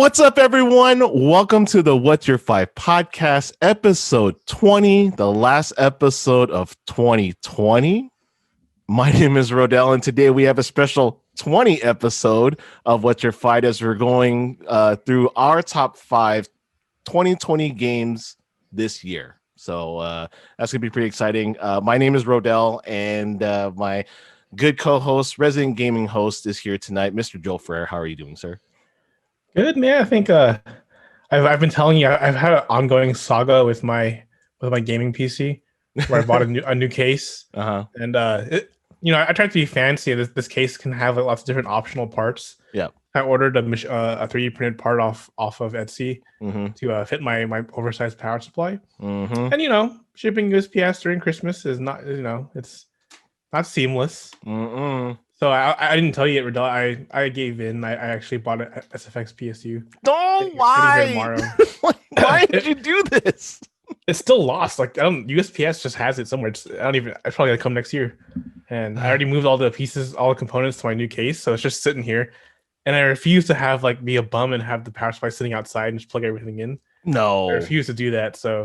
What's up, everyone? Welcome to the What's Your Five podcast, episode 20, the last episode of 2020. My name is Rodel, and today we have a special 20 episode of What's Your Five as we're going through our top 5 2020 games this year. So that's going to be pretty exciting. My name is Rodel, and my good co-host, resident gaming host, is here tonight, Mr. JoelFrrr. How are you doing, sir? Good, man. I think I've been telling you I've had an ongoing saga with my gaming PC where I bought a new case. And I tried to be fancy. This case can have lots of different optional parts. Yeah. I ordered a 3D printed part off of Etsy to fit my oversized power supply. And shipping USPS during Christmas is not it's not seamless. So I didn't tell you yet, Rodel. I gave in. I actually bought an SFX PSU. Oh, why? Why did you do this? It's still lost. Like USPS just has it somewhere. It's probably gonna come next year. And I already moved all the pieces, all the components to my new case, so it's just sitting here. And I refuse to have be a bum and have the power supply sitting outside and just plug everything in. No, I refuse to do that. So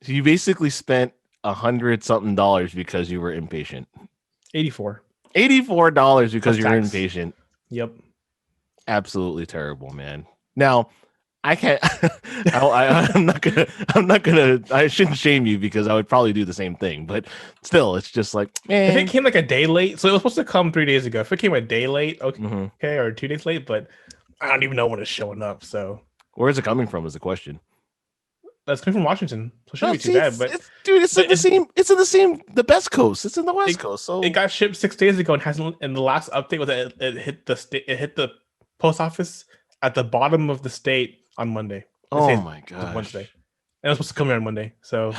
you basically spent $100-something because you were impatient. $84 because you're impatient. Yep. Absolutely terrible, man. Now, I can't. I'm not gonna. I shouldn't shame you because I would probably do the same thing. But still, it's just like, man. If it came a day late, so it was supposed to come 3 days ago. If it came a day late, okay, or 2 days late, but I don't even know when it's showing up. So where is it coming from? Is the question. That's coming from Washington, so it shouldn't be too bad. But it's in the same. It's in the best coast. It's in the west coast. So it got shipped 6 days ago and hasn't. And the last update was that it hit the post office at the bottom of the state on Monday. Oh my god, Wednesday. And it was supposed to come here on Monday. So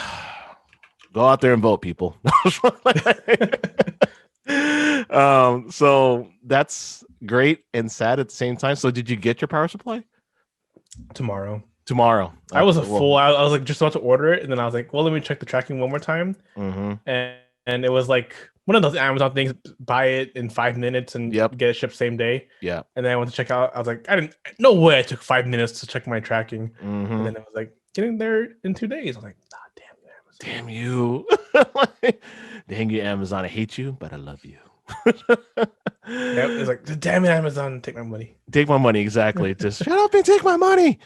go out there and vote, people. So that's great and sad at the same time. So did you get your power supply? Tomorrow. I was I was just about to order it, and then I was like, well, let me check the tracking one more time. And it was like one of those Amazon things, buy it in 5 minutes and get it shipped same day. Yeah. And then I went to check out. I was like, no way I took 5 minutes to check my tracking. And then it was like, getting there in 2 days. I was like, damn you. Dang you, Amazon. I hate you, but I love you. It's like, damn it, Amazon, take my money. Take my money, exactly. Just shut up and take my money.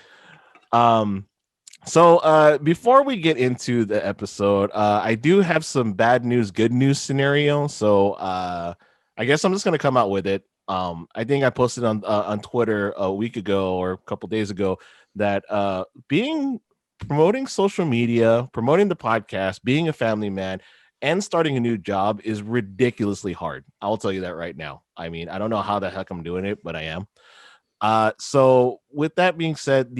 So before we get into the episode, I do have some bad news, good news scenario. So I guess I'm just gonna come out with it. I think I posted on Twitter a week ago or a couple days ago that promoting social media, promoting the podcast, being a family man, and starting a new job is ridiculously hard. I'll tell you that right now. I mean, I don't know how the heck I'm doing it, but I am. So with that being said,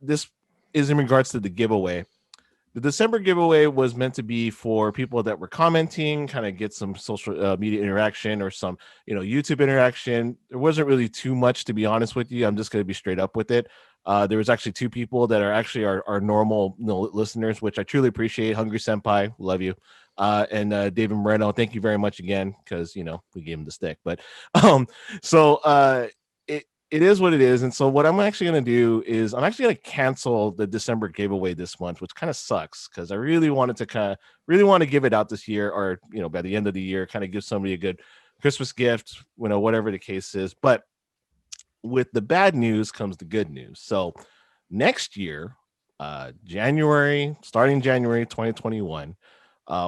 this is in regards to the giveaway. The December giveaway was meant to be for people that were commenting, kind of get some social media interaction or some, YouTube interaction. There wasn't really too much, to be honest with you. I'm just going to be straight up with it. There was actually 2 people that are actually our normal listeners, which I truly appreciate. Hungry Senpai, love you. And David Moreno, thank you very much again, because we gave him the stick. But it is what it is. And so what I'm actually going to do is I'm actually going to cancel the December giveaway this month, which kind of sucks because I really wanted to give it out this year, or by the end of the year, kind of give somebody a good Christmas gift, whatever the case is. But with the bad news comes the good news. So next year, starting January 2021,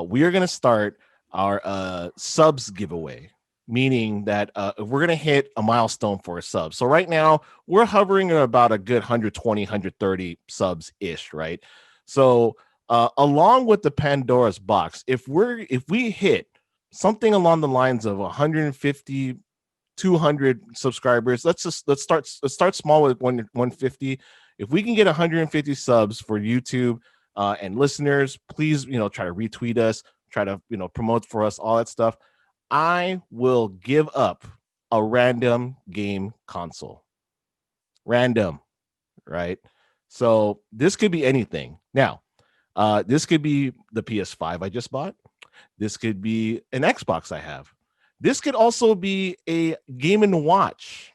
we are going to start our subs giveaway, meaning that we're going to hit a milestone for a sub. So right now we're hovering at about a good 120, 130 subs ish, right? So along with the Pandora's box, if we hit something along the lines of 150, 200 subscribers, let's start small with 150. If we can get 150 subs for YouTube and listeners, please try to retweet us, try to promote for us, all that stuff. I will give up a random game console. Random, right? So this could be anything. Now, this could be the PS5 I just bought. This could be an Xbox I have. This could also be a Game & Watch.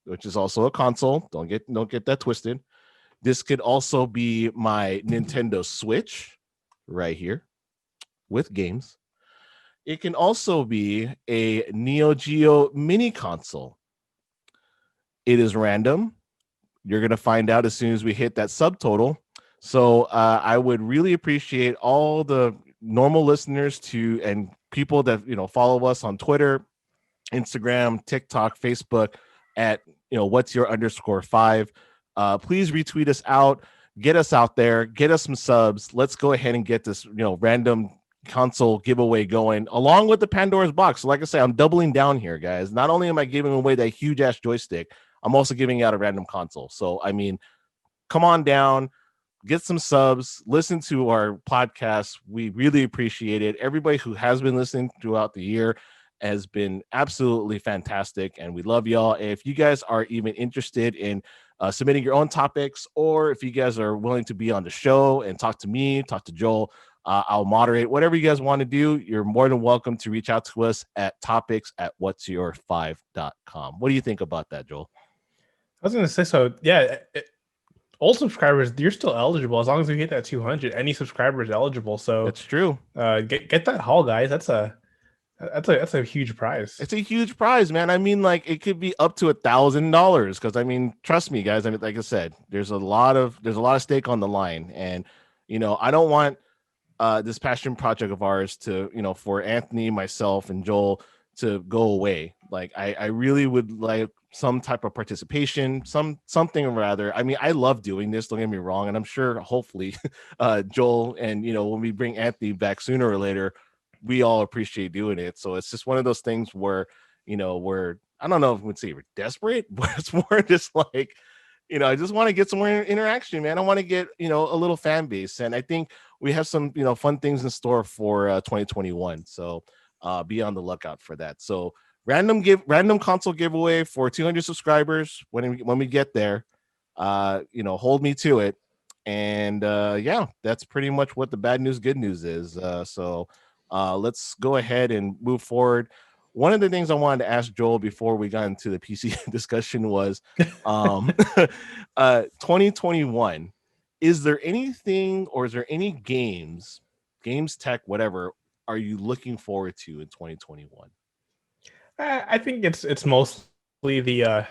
which is also a console. Don't get that twisted. This could also be my Nintendo Switch right here with games. It can also be a Neo Geo mini console. It is random. You're going to find out as soon as we hit that subtotal. So I would really appreciate all the normal listeners and people that follow us on Twitter, Instagram, TikTok, Facebook at what's your _5. Please retweet us out, get us out there, get us some subs. Let's go ahead and get this random console giveaway going along with the Pandora's box. So like I say, I'm doubling down here, guys. Not only am I giving away that huge ass joystick, I'm also giving out a random console. So I mean, come on down, get some subs, listen to our podcast. We really appreciate it. Everybody who has been listening throughout the year has been absolutely fantastic, and we love y'all. If you guys are even interested in submitting your own topics, or if you guys are willing to be on the show and talk to me, talk to Joel, I'll moderate. Whatever you guys want to do, you're more than welcome to reach out to us at topics@whatsyour5.com. What do you think about that, Joel? I was going to say, so yeah, old subscribers, you're still eligible as long as you hit that 200. Any subscriber is eligible. So that's true. Get that haul, guys. That's a huge prize. It's a huge prize, man. I mean, like, it could be up to $1,000 because I mean, trust me, guys. I mean, like I said, there's a lot of stake on the line, and I don't want this passion project of ours to for Anthony, myself, and Joel to go away. Like, I really would like some type of participation, something rather. I mean, I love doing this, don't get me wrong, and I'm sure hopefully Joel and when we bring Anthony back sooner or later, we all appreciate doing it. So it's just one of those things where we're, I don't know if we'd say we're desperate, but it's more just like I just want to get some more interaction, man. I want to get a little fan base, and I think we have some fun things in store for 2021. So be on the lookout for that. So random console giveaway for 200 subscribers when we get there. Hold me to it. And yeah, that's pretty much what the bad news good news is. So let's go ahead and move forward. One of the things I wanted to ask Joel before we got into the PC discussion was 2021. Is there anything, or is there any games, tech, whatever, are you looking forward to in 2021? I think it's mostly the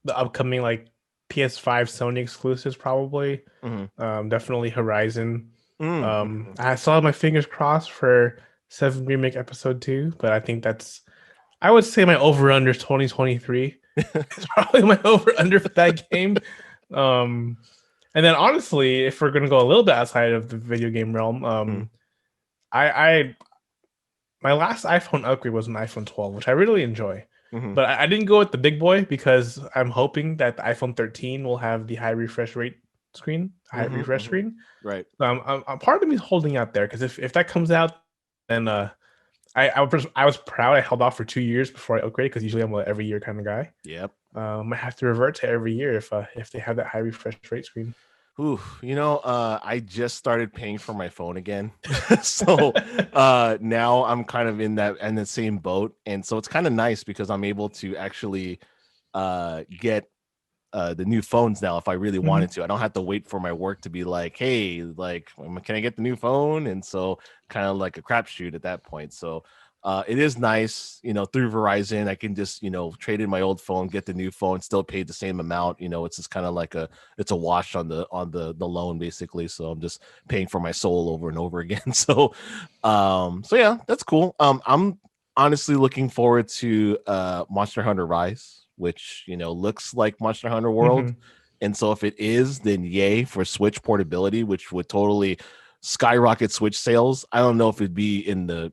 upcoming like PS5 Sony exclusives, probably. Definitely Horizon. I still have my fingers crossed for 7 Remake Episode 2, but I think I would say my over-under is 2023. It's probably my over-under for that game. And then honestly, if we're gonna go a little bit outside of the video game realm, my last iPhone upgrade was an iPhone 12, which I really enjoy. But I didn't go with the big boy because I'm hoping that the iPhone 13 will have the high refresh rate screen, refresh screen. Right. I'm part of me is holding out there because if that comes out, then I was proud. I held off for 2 years before I upgraded because usually I'm an every year kind of guy. Yep. I have to revert to every year if they have that high refresh rate screen. Ooh, I just started paying for my phone again. So now I'm kind of in the same boat. And so it's kind of nice because I'm able to actually get the new phones now if I really wanted to. I don't have to wait for my work to be like, hey, like, can I get the new phone? And so kind of like a crapshoot at that point. So it is nice, through Verizon, I can just, trade in my old phone, get the new phone, still pay the same amount. It's just kind of like it's a wash on the loan basically. So I'm just paying for my soul over and over again. So yeah, that's cool. I'm honestly looking forward to Monster Hunter Rise, which, looks like Monster Hunter World. And so if it is, then yay for Switch portability, which would totally skyrocket Switch sales. I don't know if it'd be in the,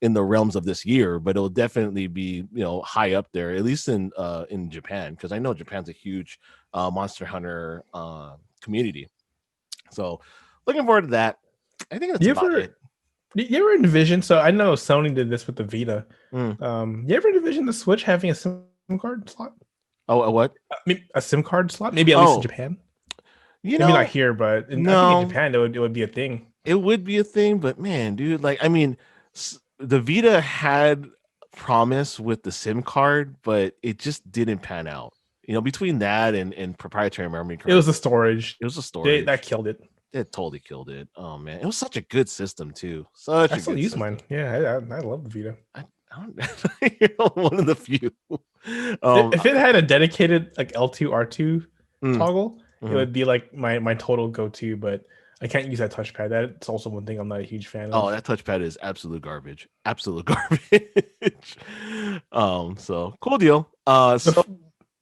in the realms of this year, but it'll definitely be, high up there, at least in Japan, because I know Japan's a huge Monster Hunter community. So looking forward to that. I think that's about it. You ever envision? So I know Sony did this with the Vita. You ever envision the Switch having a SIM card slot? Oh, a what? A SIM card slot? Maybe at least in Japan. Maybe not here, but I think in Japan it would be a thing. It would be a thing, but man, dude, like, I mean, the Vita had promise with the SIM card, but it just didn't pan out. Between that and proprietary memory card, it was the storage. It was the storage that killed it. It totally killed it. Oh man, it was such a good system too. I still use mine. Yeah, I love the Vita. I don't, one of the few. If it had a dedicated like L2 R2 toggle, it would be like my total go-to. But I can't use that touchpad. That's also one thing I'm not a huge fan of. Oh, that touchpad is absolute garbage. Absolute garbage. So cool deal. So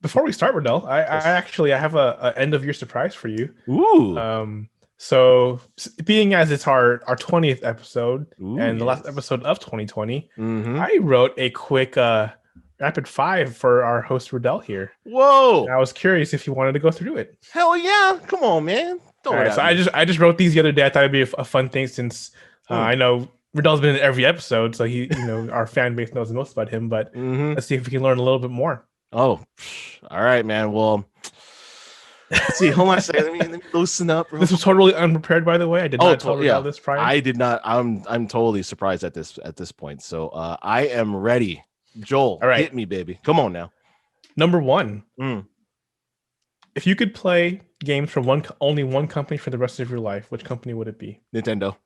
before we start, Rodel, I actually have a end of year surprise for you. Ooh. So being as it's our 20th episode and the last episode of 2020, I wrote a quick rapid five for our host Rodel here. Whoa! And I was curious if you wanted to go through it. Hell yeah! Come on, man. All right, so I just wrote these the other day. I thought it'd be a fun thing since I know Rodel's been in every episode, so he our fan base knows the most about him. But let's see if we can learn a little bit more. Oh, all right, man. Well. Let's see, hold on a second. Let me loosen up. This was totally unprepared, by the way. I did not tell Rodel this prior. I did not. I'm totally surprised at this point. So I am ready. Joel, all right, hit me, baby. Come on now. Number one. If you could play games from only one company for the rest of your life, which company would it be? Nintendo.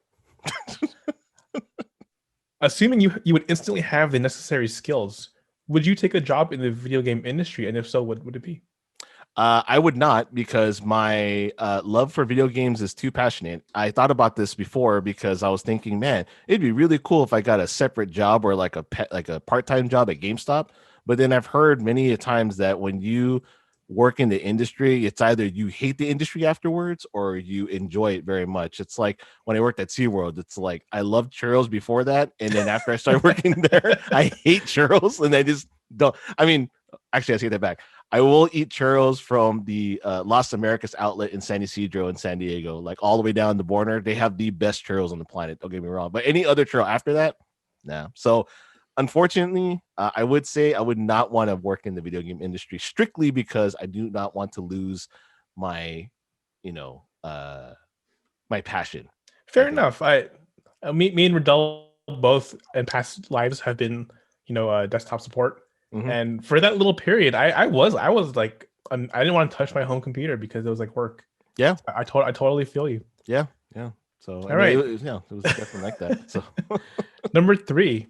Assuming you would instantly have the necessary skills, would you take a job in the video game industry? And if so, what would it be? I would not, because my love for video games is too passionate. I thought about this before because I was thinking, man, it'd be really cool if I got a separate job or like a part-time job at GameStop. But then I've heard many times that when you work in the industry, it's either you hate the industry afterwards or you enjoy it very much. It's like when I worked at SeaWorld, it's like I loved churros before that, and then after I started working there, I hate churros, and I just don't. I mean, actually, I take that back. I will eat churros from the Las Americas outlet in San Ysidro in San Diego, like all the way down the border. They have the best churros on the planet. Don't get me wrong, but any other churro after that, nah. So unfortunately, I would say I would not want to work in the video game industry strictly because I do not want to lose my, my passion. Fair enough. Me and Rodel both in past lives have been, desktop support. And for that little period, I was like, I didn't want to touch my home computer because it was like work. Yeah, I totally feel you. Yeah. So all right, it was definitely like that. So number 3,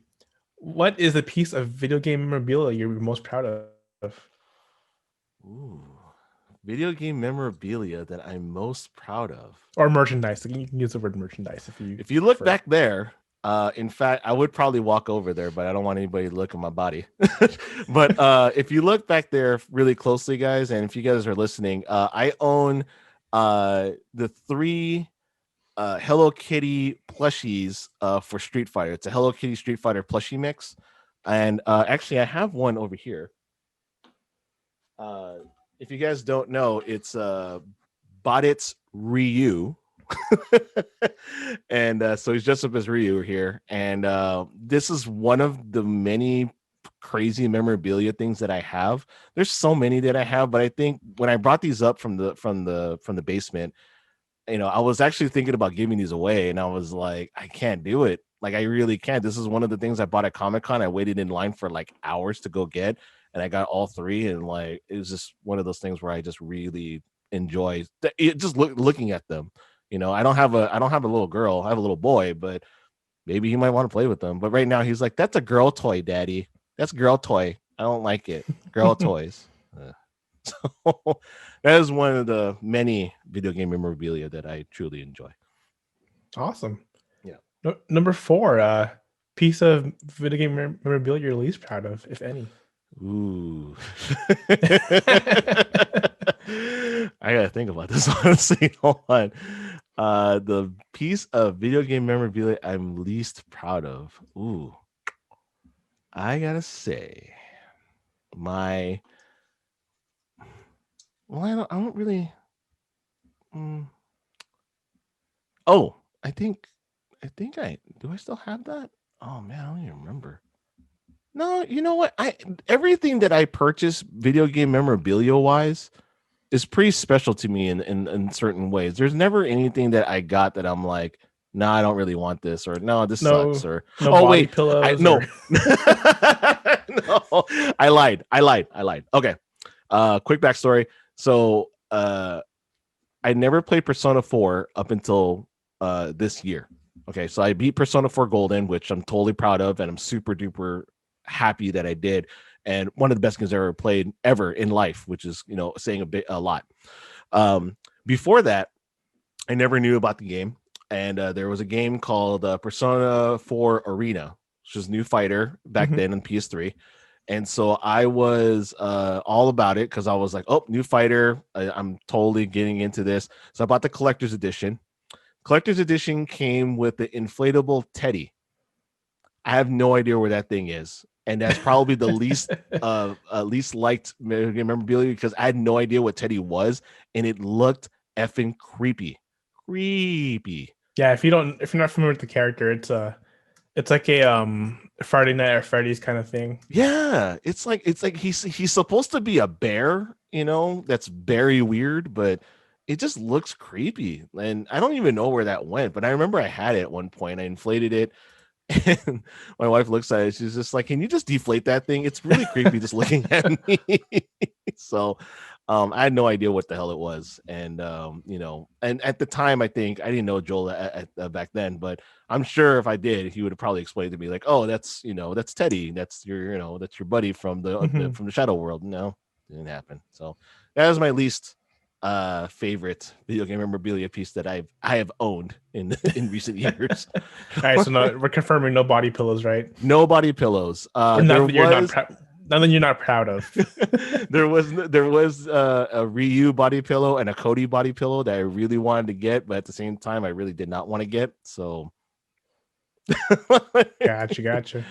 what is the piece of video game memorabilia you're most proud of? Ooh, video game memorabilia that I'm most proud of, or merchandise. You can use the word merchandise if you look back there. In fact, I would probably walk over there, but I don't want anybody to look at my body. But if you look back there really closely, guys, and if you guys are listening, I own the 3 Hello Kitty plushies for Street Fighter. It's a Hello Kitty Street Fighter plushie mix. And actually, I have one over here. If you guys don't know, it's Bodit's Ryu. And so he's dressed up as Ryu here, and this is one of the many crazy memorabilia things that I have. There's so many that I have, but I think when I brought these up from the basement, I was actually thinking about giving these away, and I was like, I can't do it. Like, I really can't. This is one of the things I bought at Comic-Con. I waited in line for like hours to go get, and I got all 3, and like it was just one of those things where I just really enjoy just looking at them. I don't have a little girl. I have a little boy, but maybe he might want to play with them. But right now he's like, that's a girl toy, Daddy. That's a girl toy. I don't like it. Girl toys. So that is one of the many video game memorabilia that I truly enjoy. Awesome. Yeah. Number 4, piece of video game memorabilia you're least proud of, if any. Ooh. I gotta think about this, honestly. Hold on. The piece of video game memorabilia I'm least proud of. Ooh. I gotta say I don't really. Oh, I think I do. I still have that? Oh man, I don't even remember. No, you know what? Everything that I purchase video game memorabilia wise is pretty special to me in certain ways. There's never anything that I got that I'm like, no, I don't really want this, or no, this No, sucks, or no oh body wait, I pillows. no, Or... no, I lied. Okay, quick backstory. So, I never played Persona 4 up until this year. Okay, so I beat Persona 4 Golden, which I'm totally proud of, and I'm super duper happy that I did. And one of the best games I ever played ever in life, which is saying a lot. Before that, I never knew about the game, and there was a game called Persona 4 Arena, which was new fighter back then on PS3. And so I was all about it because I was like, oh, new fighter. I'm totally getting into this. So I bought the collector's edition. Collector's edition came with the inflatable teddy. I have no idea where that thing is. And that's probably the least liked memorabilia because I had no idea what teddy was. And it looked effing creepy. Yeah, if you're not familiar with the character, it's like a Friday Night at Freddy's kind of thing. Yeah, it's like he's supposed to be a bear, that's very weird, but it just looks creepy. And I don't even know where that went, but I remember I had it at one point. I inflated it, and my wife looks at it. She's just like, "Can you just deflate that thing? It's really creepy just looking at me." So, I had no idea what the hell it was, and and at the time, I think I didn't know Joel back then, but I'm sure if I did, he would have probably explained to me like, "Oh, that's that's Teddy. That's that's your buddy from the Shadow World." No, didn't happen. So that was my least favorite video game memorabilia piece that I have owned in recent years. All right, so we're confirming no body pillows, right? No body pillows. Nothing you're not proud of. there was a Ryu body pillow and a Cody body pillow that I really wanted to get, but at the same time I really did not want to get. So gotcha.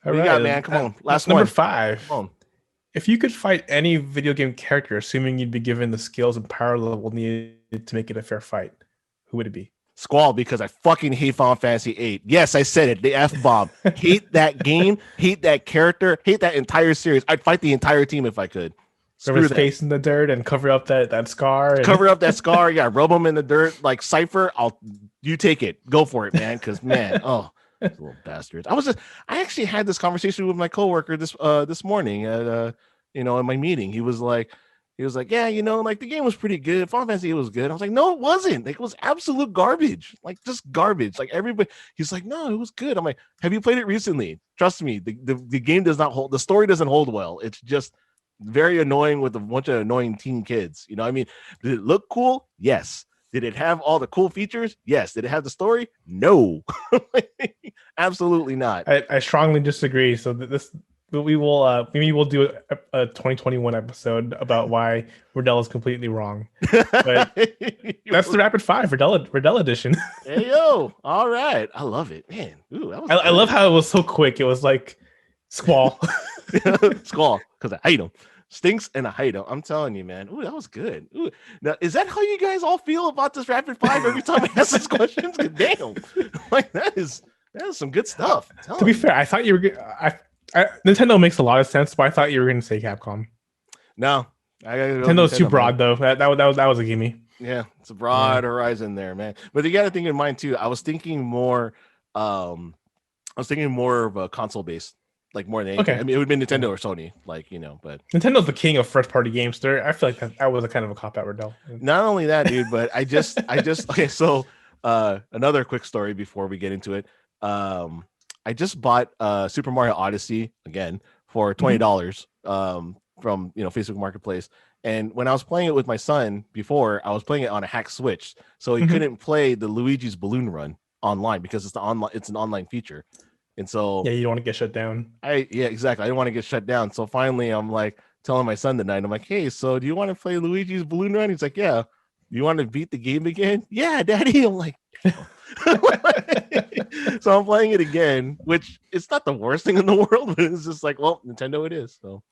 What you got, man? Come on. Last number one. 5. Come on. If you could fight any video game character, assuming you'd be given the skills and power level needed to make it a fair fight, who would it be? Squall, because I fucking hate Final Fantasy VIII. Yes, I said it. The F-bomb. Hate that game. Hate that character. Hate that entire series. I'd fight the entire team if I could. Rub his face in the dirt and cover up that scar. Cover up that scar. Yeah, rub him in the dirt. Like Cypher, you take it. Go for it, man. Because man, little bastards. I actually had this conversation with my coworker this morning at in my meeting. He was like, yeah, like the game was pretty good. Final Fantasy was good. I was like, no, it wasn't. Like, it was absolute garbage. Like, just garbage. Like, everybody. He's like, no, it was good. I'm like, have you played it recently? Trust me, the game does not hold. The story doesn't hold well. It's just very annoying with a bunch of annoying teen kids. I mean, did it look cool? Yes. Did it have all the cool features? Yes. Did it have the story? No. Absolutely not. I strongly disagree. So we will maybe we'll do a 2021 episode about why Rodel is completely wrong. But that's the Rapid 5 Rodel edition. Hey yo, all right. I love it, man. Ooh, that was I love how it was so quick. It was like Squall. Squall, because I hate him. Stinks and I hate him. I'm telling you, man. Ooh, that was good. Ooh. Now, is that how you guys all feel about this Rapid 5 every time I ask these questions? Damn. Like that is some good stuff. To be fair, I thought you were Nintendo makes a lot of sense, but I thought you were going to say Capcom. No. Nintendo's too broad, though. That was a gimme. Yeah, it's a broad horizon there, man. But you got to think in mind, too. I was thinking more of a console based. Like more than anything. Okay. I mean, it would be Nintendo or Sony, but Nintendo the king of first party games. I feel like that was a kind of a cop out, Rodel. Not only that, dude, but I just okay. So another quick story before we get into it. I just bought Super Mario Odyssey again for $20 from Facebook Marketplace. And when I was playing it with my son before, I was playing it on a hack Switch, so he couldn't play the Luigi's Balloon Run online because it's an online feature. And so you don't want to get shut down. Exactly. I didn't want to get shut down. So finally I'm like telling my son tonight, I'm like, hey, so do you want to play Luigi's Balloon Run? He's like, yeah. You want to beat the game again? Yeah, Daddy. I'm like, so I'm playing it again, which it's not the worst thing in the world, but it's just like, well, Nintendo it is. So,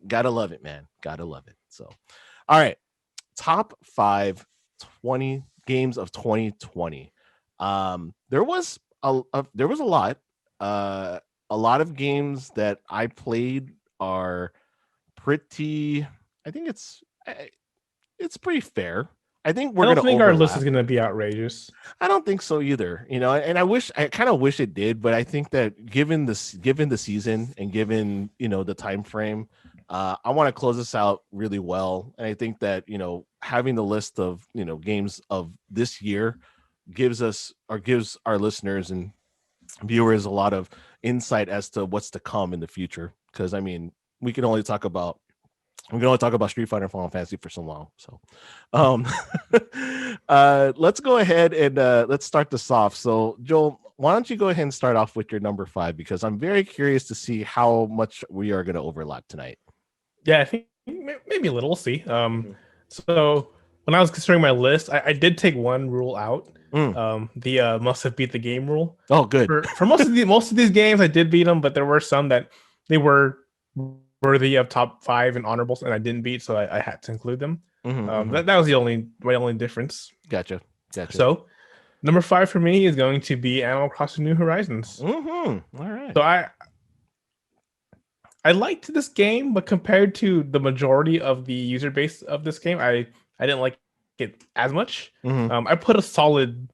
gotta love it, man. Gotta love it. So, all right. Top 5 20 games of 2020. There was a lot. A lot of games that I played are pretty. I think it's pretty fair. I think we're I don't gonna think our list overlap. is gonna be outrageous. I don't think so either. You know, and I kind of wish it did, but I think that given the season and given the time frame, I want to close this out really well. And I think that having the list of games of this year gives our listeners and viewers a lot of insight as to what's to come in the future. Because I mean, we can only talk about Street Fighter and Final Fantasy for so long. So um let's go ahead and let's start this off. So Joel, why don't you go ahead and start off with your number 5, because I'm very curious to see how much we are going to overlap tonight. Yeah, I think maybe a little. We'll see. So when I was considering my list, I did take one rule out. The must have beat the game rule. Oh, good. For most of these games, I did beat them, but there were some that they were worthy of top 5 and honorables, and I didn't beat, so I had to include them. That was my only difference. Gotcha. So number 5 for me is going to be Animal Crossing: New Horizons. All right. So I liked this game, but compared to the majority of the user base of this game, I didn't like it as much. I put a solid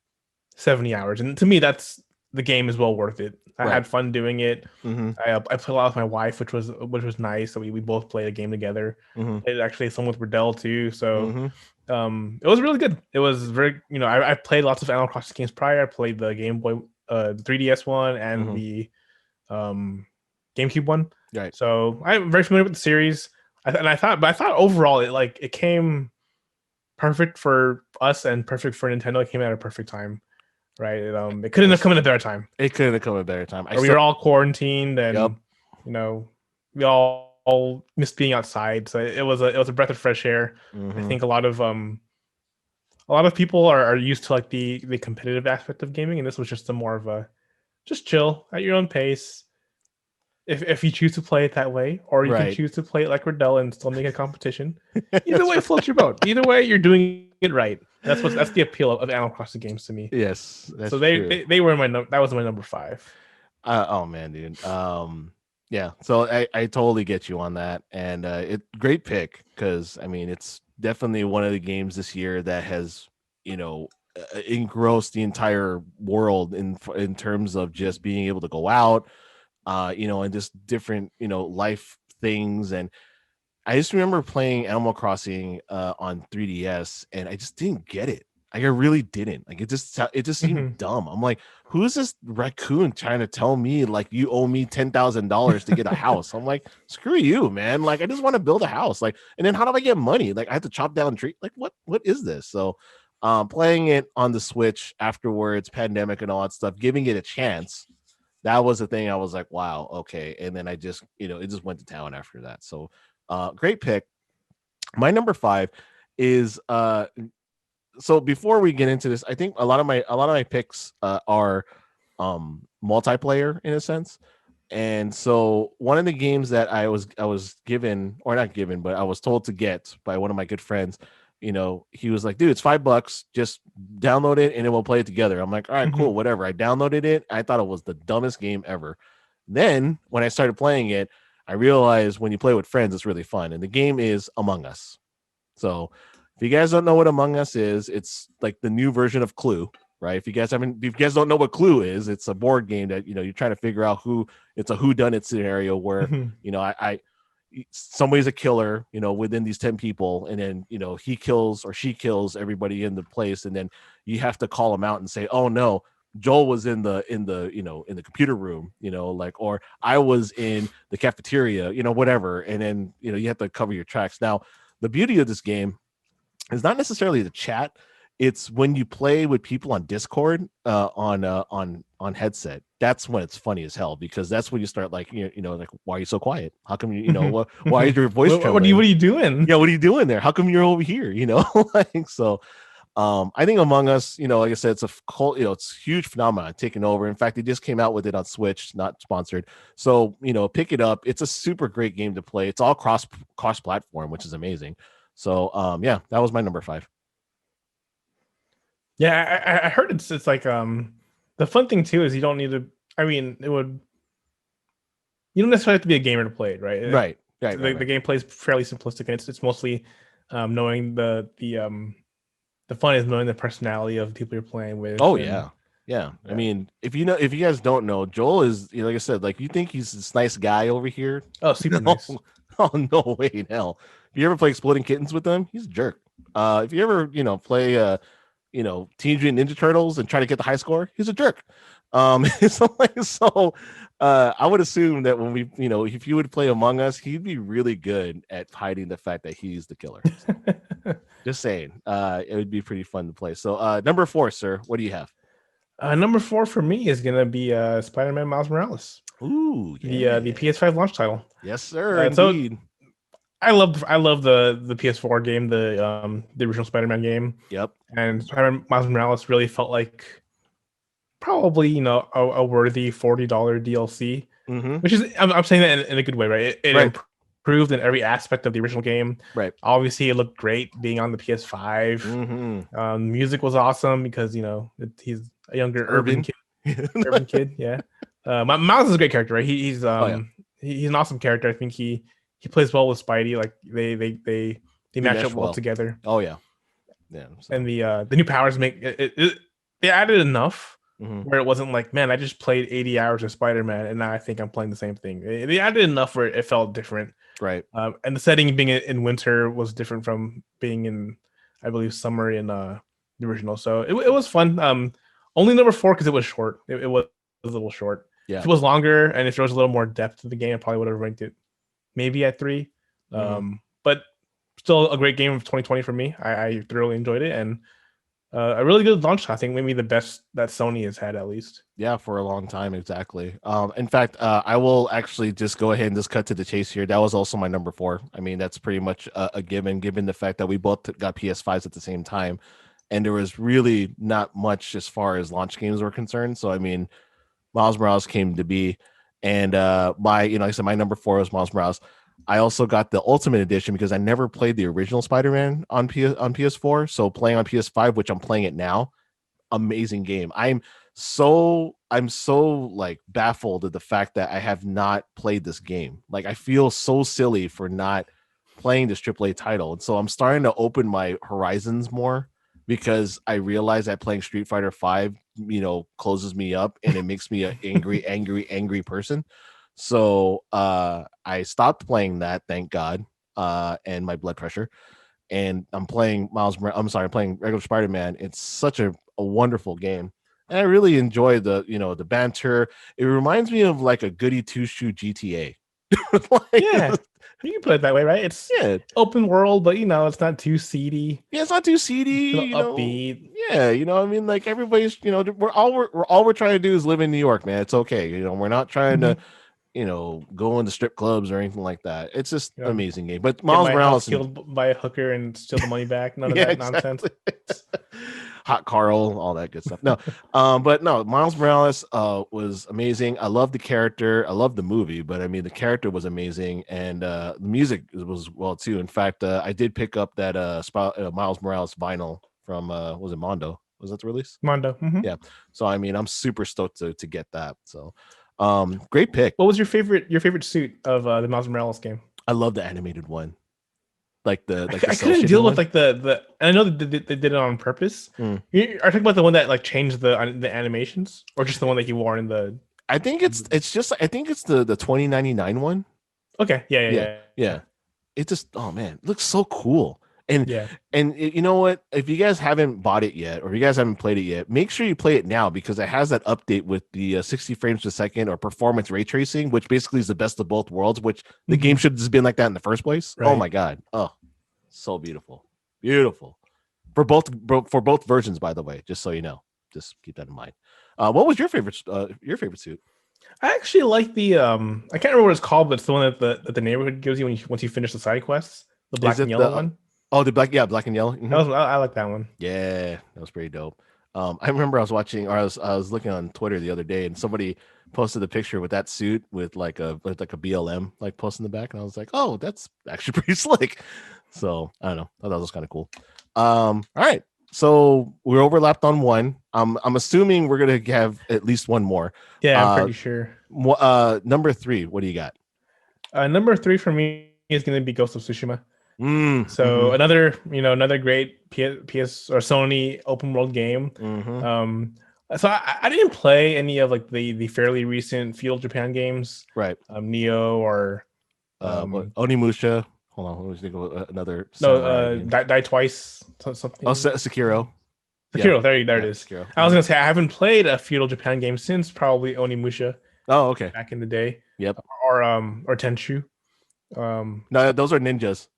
70 hours, and to me, the game is well worth it. I had fun doing it. I played a lot with my wife, which was nice. So we both played a game together. Played actually some with Rodel too. So it was really good. It was very I played lots of Animal Crossing games prior. I played the Game Boy, the 3DS one, and the GameCube one. Right. So I'm very familiar with the series. I thought overall it came perfect for us and perfect for Nintendo. It came at a perfect time, right? It couldn't have come at a better time. It couldn't have come at a better time. We were all quarantined, and we all missed being outside. So it was a breath of fresh air. I think a lot of people are used to like the competitive aspect of gaming, and this was just a more of a just chill at your own pace. If you choose to play it that way, or you can choose to play it like Rodel and still make a competition. Either way, floats your boat. Either way, you're doing it right. That's the appeal of Animal Crossing games to me. Yes, that's so they were that was my number 5. Oh man, dude. Yeah. So I totally get you on that, and great pick, because I mean it's definitely one of the games this year that has engrossed the entire world in terms of just being able to go out. And just different, life things. And I just remember playing Animal Crossing on 3DS, and I just didn't get it. Like, I really didn't. Like, it just seemed dumb. I'm like, who's this raccoon trying to tell me like you owe me $10,000 to get a house? I'm like, screw you, man. Like, I just want to build a house. Like, and then how do I get money? Like, I have to chop down trees. Like, what is this? So playing it on the Switch afterwards, pandemic and all that stuff, giving it a chance. That was the thing. I was like, wow, okay. And then I just, it just went to town after that. So great pick. My number 5 is so before we get into this, I think a lot of my picks are multiplayer in a sense. And so one of the games that I was given, or not given, but I was told to get by one of my good friends, he was like, dude, it's $5, just download it and then we'll play it together. I'm like, all right, cool, whatever. I downloaded it. I thought it was the dumbest game ever. Then when I started playing it, I realized when you play with friends, it's really fun. And the game is Among Us. So if you guys don't know what Among Us is, it's like the new version of Clue, right? If you guys don't know what Clue is, it's a board game that, you're trying to figure out it's a whodunit scenario where, somebody's a killer, within these 10 people, and then he kills or she kills everybody in the place, and then you have to call them out and say, oh no, Joel was in the computer room, or I was in the cafeteria, whatever, and then you have to cover your tracks. Now the beauty of this game is not necessarily the chat. It's when you play with people on Discord on headset. That's when it's funny as hell, because that's when you start like like, why are you so quiet? How come why is your voice trembling? What are you doing? Yeah, what are you doing there? How come you're over here? Like, so I think Among Us, like I said, it's a cult, it's a huge phenomenon taking over. In fact, they just came out with it on Switch, not sponsored. So, pick it up. It's a super great game to play. It's all cross platform, which is amazing. So yeah, that was my number 5. Yeah, I heard it's like the fun thing too is you don't need to. I mean, you don't necessarily have to be a gamer to play it, right? Right. The gameplay is fairly simplistic, and it's mostly knowing the the fun is knowing the personality of the people you're playing with. Oh yeah. I mean, if you guys don't know, Joel is, like I said, like you think he's this nice guy over here. Oh, super nice. Oh no way in hell. If you ever play Exploding Kittens with him, he's a jerk. If you ever, play Teenage Mutant Ninja Turtles and try to get the high score, he's a jerk. So I would assume that when we, if you would play Among Us, he'd be really good at hiding the fact that he's the killer. So, just saying, it would be pretty fun to play. So number 4, sir, what do you have? Number 4 for me is gonna be Spider-Man Miles Morales. Ooh, the PS5 launch title. Yes, sir. Indeed. So I love the PS4 game, the original Spider-Man game. Yep. And Spider-Man Miles Morales really felt like probably a worthy $40 DLC, which is I'm saying that in a good way, right? It improved in every aspect of the original game. Right. Obviously, it looked great being on the PS5. Music was awesome because he's a younger urban kid. Yeah. Miles is a great character, right? He's he's an awesome character. I think he plays well with Spidey. Like they match up well together. Oh yeah. So. And the new powers make they added enough where it wasn't like, man, I just played 80 hours of Spider-Man and now I think I'm playing the same thing. They added enough where it felt different. Right. And the setting being in winter was different from being in, I believe, summer in the original. So it was fun. Only number 4 because it was short. It was a little short. Yeah. If it was longer and if there was a little more depth to the game, I probably would have ranked it maybe at 3. But still a great game of 2020 for me. I thoroughly enjoyed it, and a really good launch. I think maybe the best that Sony has had, at least. Yeah, for a long time, exactly. In fact, I will actually just go ahead and just cut to the chase here. That was also my number 4. I mean, that's pretty much a given the fact that we both got PS5s at the same time, and there was really not much as far as launch games were concerned. So, I mean, Miles Morales came to be, and like I said, my number 4 was Miles Morales. I also got the Ultimate Edition because I never played the original Spider-Man on PS4. So playing on PS5, which I'm playing it now, amazing game. I'm so like baffled at the fact that I have not played this game. Like I feel so silly for not playing this AAA title, and so I'm starting to open my horizons more because I realize that playing Street Fighter 5, closes me up and it makes me an angry person. So I stopped playing that, thank God, and my blood pressure. And I'm playing playing regular Spider-Man. It's such a wonderful game. And I really enjoy the banter. It reminds me of like a goody two-shoe GTA. Yeah, you can put it that way, right? It's open world, but it's not too seedy. Yeah, it's not too seedy. Upbeat. Yeah, I mean, like everybody's, we're trying to do is live in New York, man. It's okay. We're not trying to go into strip clubs or anything like that. It's just an amazing game. But Miles Morales killed by a hooker and steal the money back. None of that nonsense. Hot Carl, all that good stuff. No, but no, Miles Morales was amazing. I love the character. I love the movie, but I mean, the character was amazing, and the music was well too. In fact, I did pick up that Miles Morales vinyl from was it Mondo? Was that the release? Mondo. Yeah. So I mean, I'm super stoked to get that. So. Great pick. What was your favorite suit of the Miles Morales game? I love the animated one. Like the I couldn't deal with like the and I know that they did it on purpose. Are you talking about the one that like changed the animations, or just the one that he wore in the? I think it's the 2099 one. Okay. Yeah. It just it looks so cool. And you know what? If you guys haven't bought it yet, or if you guys haven't played it yet, make sure you play it now because it has that update with the 60 frames per second or performance ray tracing, which basically is the best of both worlds. Which the game should have just been like that in the first place. Right. Oh my god! Oh, so beautiful. For both versions, by the way. Just so you know, just keep that in mind. What was your favorite suit? I actually like the I can't remember what it's called, but it's the one that the neighborhood gives you once you finish the side quests. The black and yellow one. Oh, the black and yellow. Mm-hmm. I like that one. Yeah, that was pretty dope. I remember I was watching, or I was looking on Twitter the other day, and somebody posted a picture with that suit with like a BLM like post in the back, and I was like, oh, that's actually pretty slick. So I don't know, I thought that was kind of cool. All right, so we're overlapped on one. I'm assuming we're gonna have at least one more. Yeah, I'm pretty sure. Number 3, what do you got? Number 3 for me is gonna be Ghost of Tsushima. So another great PS or Sony open world game. So I didn't play any of like the fairly recent Feudal Japan games, right? Neo or Onimusha. Hold on, let me think of another no, Die Twice something. Oh, Sekiro. Sekiro, there it is. Sekiro. I was gonna say I haven't played a Feudal Japan game since probably Onimusha. Oh, okay. Back in the day. Yep. Or Tenchu. No, those are ninjas.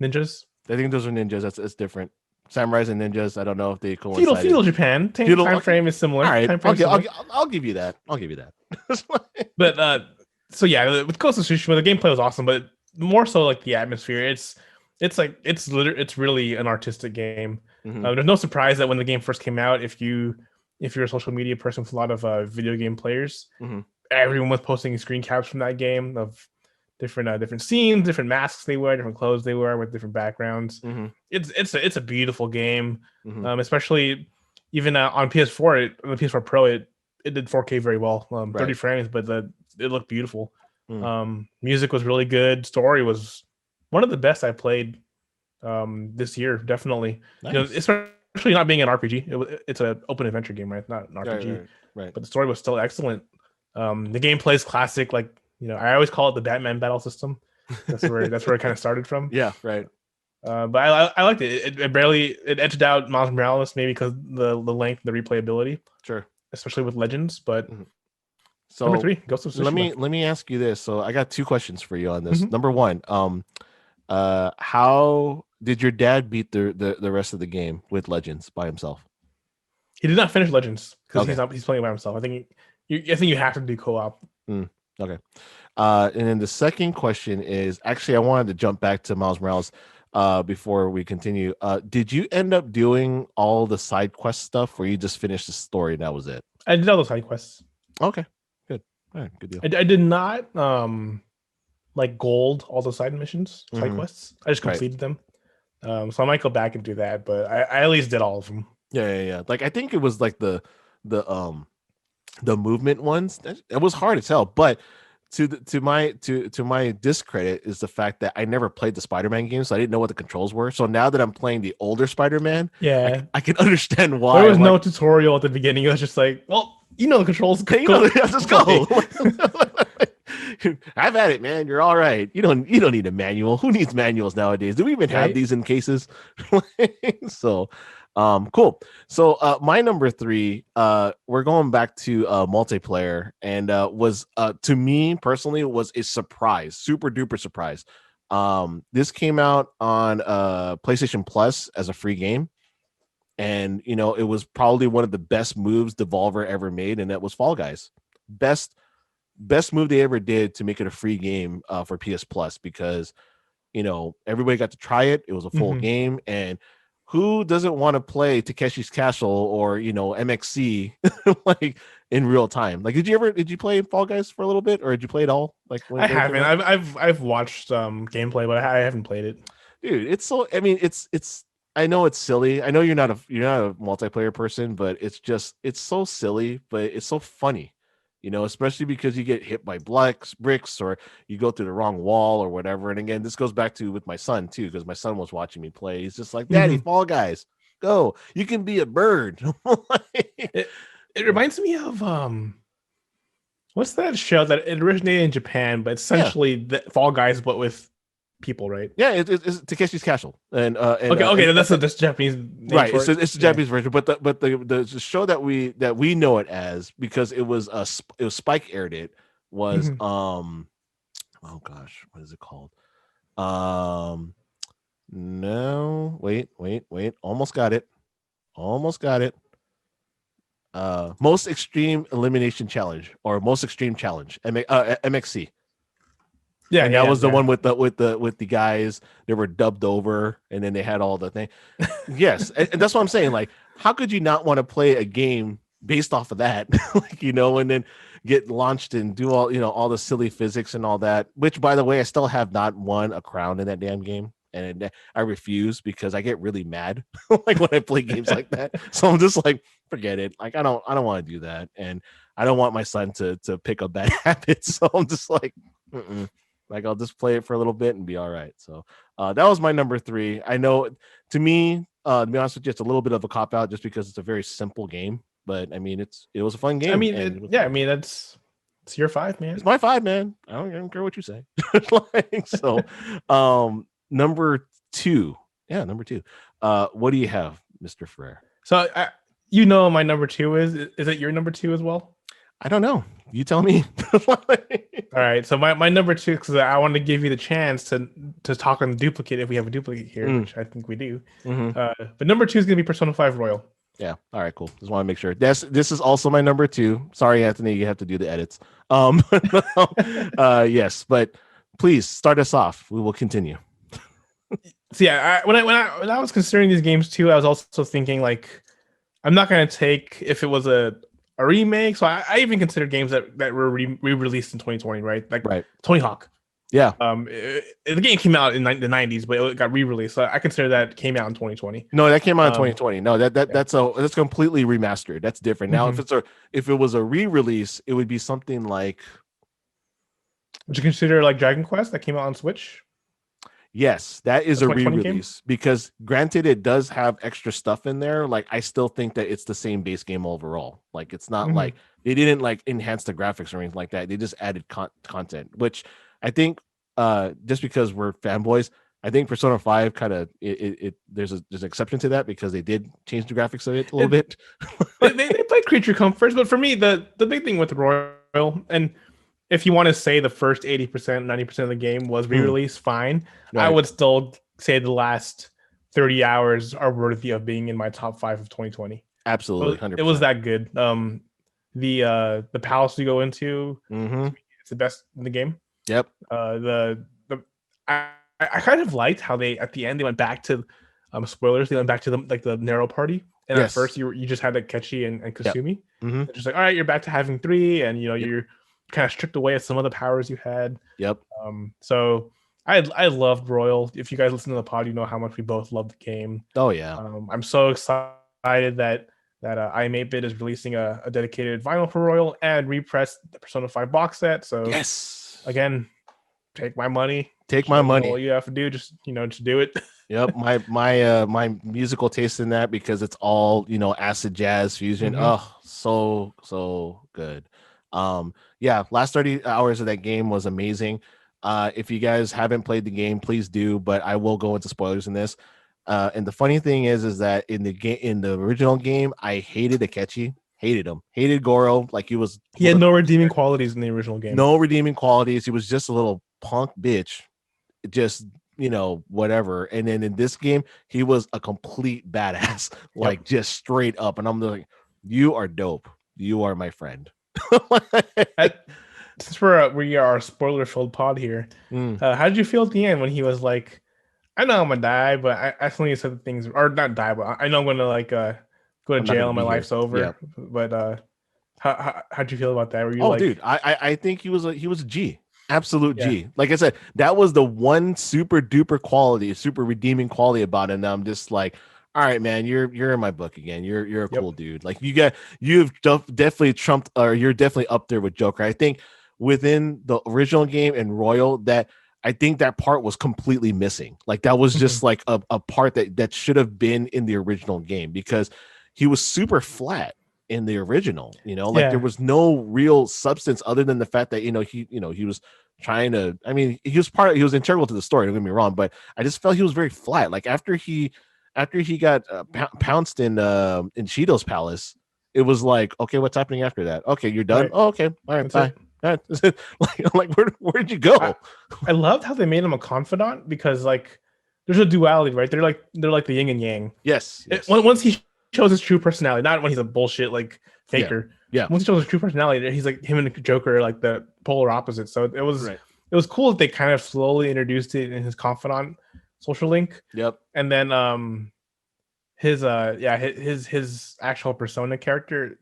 Ninjas. I think those are ninjas. It's different. Samurais and ninjas. I don't know if they coincide. Feudal Japan. Time frame is similar. All right, I'll give you that. I'll give you that. But so yeah, with Ghost of Tsushima, the gameplay was awesome, but more so like the atmosphere. It's really an artistic game. There's no surprise that when the game first came out, if you're a social media person with a lot of video game players, everyone was posting screen caps from that game of different scenes, different masks they wear, different clothes they wear with different backgrounds. It's a beautiful game, especially even on PS4. The PS4 Pro, it did 4K very well, 30 frames, but it looked beautiful. Music was really good. Story was one of the best I played this year, definitely. Nice. Especially not being an RPG. It's an open adventure game, right? Not an RPG. Right. But the story was still excellent. The gameplay is classic. Like, I always call it the Batman battle system. That's where it kind of started from. Yeah, right. But I liked it. It edged out Miles Morales maybe because the length, the replayability. Sure. Especially with Legends, but. So number 3, Ghost of Tsushima. Let me ask you this. So I got 2 questions for you on this. Number 1, how did your dad beat the rest of the game with Legends by himself? He did not finish Legends because he's playing by himself. I think you have to do co-op. Okay. And then the second question is, actually, I wanted to jump back to Miles Morales before we continue. Did you end up doing all the side quest stuff, or you just finished the story and that was it? I did all the side quests. Okay, good. All right, good deal. I did not like gold all the side missions, side quests. I just completed them. So I might go back and do that, but I at least did all of them. Yeah. Like, I think it was like the movement ones. It was hard as hell, but to my discredit is the fact that I never played the Spider-Man game, so I didn't know what the controls were. So now that I'm playing the older Spider-Man, I can understand why. There was no tutorial at the beginning. It was just like, well, the controls. Just go. I've had it, man. You're all right. You don't need a manual. Who needs manuals nowadays? Do we even have these in cases? So cool. So my number 3, we're going back to multiplayer, and was to me personally was a surprise, super duper surprise. This came out on PlayStation Plus as a free game, and it was probably one of the best moves Devolver ever made, and that was Fall Guys. Best move they ever did to make it a free game for PS Plus, because everybody got to try it. It was a full game, and who doesn't want to play Takeshi's Castle or MXC like in real time? Like, did you play Fall Guys for a little bit, or did you play it all? Like, I haven't. I've watched gameplay, but I haven't played it. Dude, it's so. I mean, it's. I know it's silly. I know you're not a multiplayer person, but it's so silly, but it's so funny. Especially because you get hit by bricks, or you go through the wrong wall or whatever. And again, this goes back to with my son too, because my son was watching me play. He's just like, Daddy, Fall Guys, go. You can be a bird. It reminds me of what's that show that it originated in Japan, but essentially the Fall Guys, but with people, right? Yeah, it's Takeshi's Castle, and okay, that's Japanese name, right? It's the Japanese version, but the show that we know it as, because it was Spike aired it, was oh gosh, what is it called? No, wait, almost got it. Most Extreme Elimination Challenge, or Most Extreme Challenge, MXC. Yeah, and that was the one with the guys. They were dubbed over, and then they had all the thing. Yes, and that's what I'm saying. Like, how could you not want to play a game based off of that? And then get launched and do all the silly physics and all that. Which, by the way, I still have not won a crown in that damn game, and I refuse because I get really mad like when I play games like that. So I'm just like, forget it. Like, I don't want to do that, and I don't want my son to pick up bad habits. So I'm just like, Like I'll just play it for a little bit and be all right. So that was my number 3. I know to me, to be honest with you, it's a little bit of a cop out just because it's a very simple game. But I mean, it was a fun game. I mean, it's your 5, man. It's my 5, man. I don't care what you say. So, number 2. Yeah, number 2. What do you have, Mr. FRrrr? So, my number 2 is it your number 2 as well? I don't know. You tell me. All right. So my number 2, because I wanted to give you the chance to talk on the duplicate if we have a duplicate here, which I think we do. But number 2 is going to be Persona 5 Royal. Yeah. All right. Cool. Just want to make sure. This is also my number 2. Sorry, Anthony, you have to do the edits. Yes, but please start us off. We will continue. So yeah, when I was considering these games too, I was also thinking like, I'm not going to take if it was a remake. So I even considered games that were re-released in 2020, right? Like Tony Hawk. Yeah. The game came out in the 90s, but it got re-released. So I consider that came out in 2020. No, that came out in 2020. No, that's completely remastered. That's different. Now, if it was a re-release, it would be something like. Would you consider like Dragon Quest that came out on Switch? Yes, that is a re-release because granted, it does have extra stuff in there. Like I still think that it's the same base game overall. Like it's not like they didn't like enhance the graphics or anything like that. They just added content, which I think just because we're fanboys, I think Persona 5 kind of there's an exception to that because they did change the graphics of it a little bit. they played Creature Comforts, but for me, the big thing with Royal, and if you want to say the first 80%, 90% of the game was re-released, fine. Right. I would still say the last 30 hours are worthy of being in my top 5 of 2020. Absolutely, 100%. It was that good. The palace you go into, it's the best in the game. Yep. I kind of liked how they at the end they went back to spoilers. They went back to the narrow party, and at first you just had Akechi and Kasumi. Yep. Just like, all right, you're back to having 3, and you're kind of stripped away at some of the powers you had. Yep. So I loved Royal. If you guys listen to the pod, you know how much we both love the game. Oh yeah. I'm so excited that IM8-bit is releasing a dedicated vinyl for Royal and repress the Persona 5 box set. So yes, again, take my money. Take my money. All you have to do, just do it. Yep. My musical taste in that because it's all acid jazz fusion. Oh, so good. Yeah, last 30 hours of that game was amazing. If you guys haven't played the game, please do, but I will go into spoilers in this. And the funny thing is that in the original game, I hated Akechi, hated him, hated Goro. Like he had no redeeming qualities in the original game. No redeeming qualities. He was just a little punk bitch, just whatever. And then in this game, he was a complete badass, like just straight up. And I'm like, you are dope. You are my friend. Since we are a spoiler-filled pod here, how did you feel at the end when he was like, "I know I'm gonna die, but I definitely said things, or not die, but I know I'm gonna go to jail and my life's over." Yeah. But how'd you feel about that? Were you dude, I think he was a G, absolute G. Like I said, that was the one super duper quality, super redeeming quality about it. And I'm just like, all right, man, you're in my book again. You're a cool dude. Like you've definitely trumped, or you're definitely up there with Joker. I think within the original game and Royal, that I think that part was completely missing. Like that was just like a part that should have been in the original game because he was super flat in the original. There was no real substance other than the fact that he was trying to. I mean, he was integral to the story. Don't get me wrong, but I just felt he was very flat. Like after he got pounced in Shido's palace, it was like, okay, what's happening after that? Okay, you're done. Right. Oh, okay, all right, bye. Like where'd you go? I loved how they made him a confidant because there's a duality, right? They're like the yin and yang. Yes. Once he shows his true personality, not when he's a bullshit faker. Yeah. Once he shows his true personality, he's like him and the Joker are like the polar opposite. So it was cool that they kind of slowly introduced it in his confidant social link. Yep. And then his actual persona character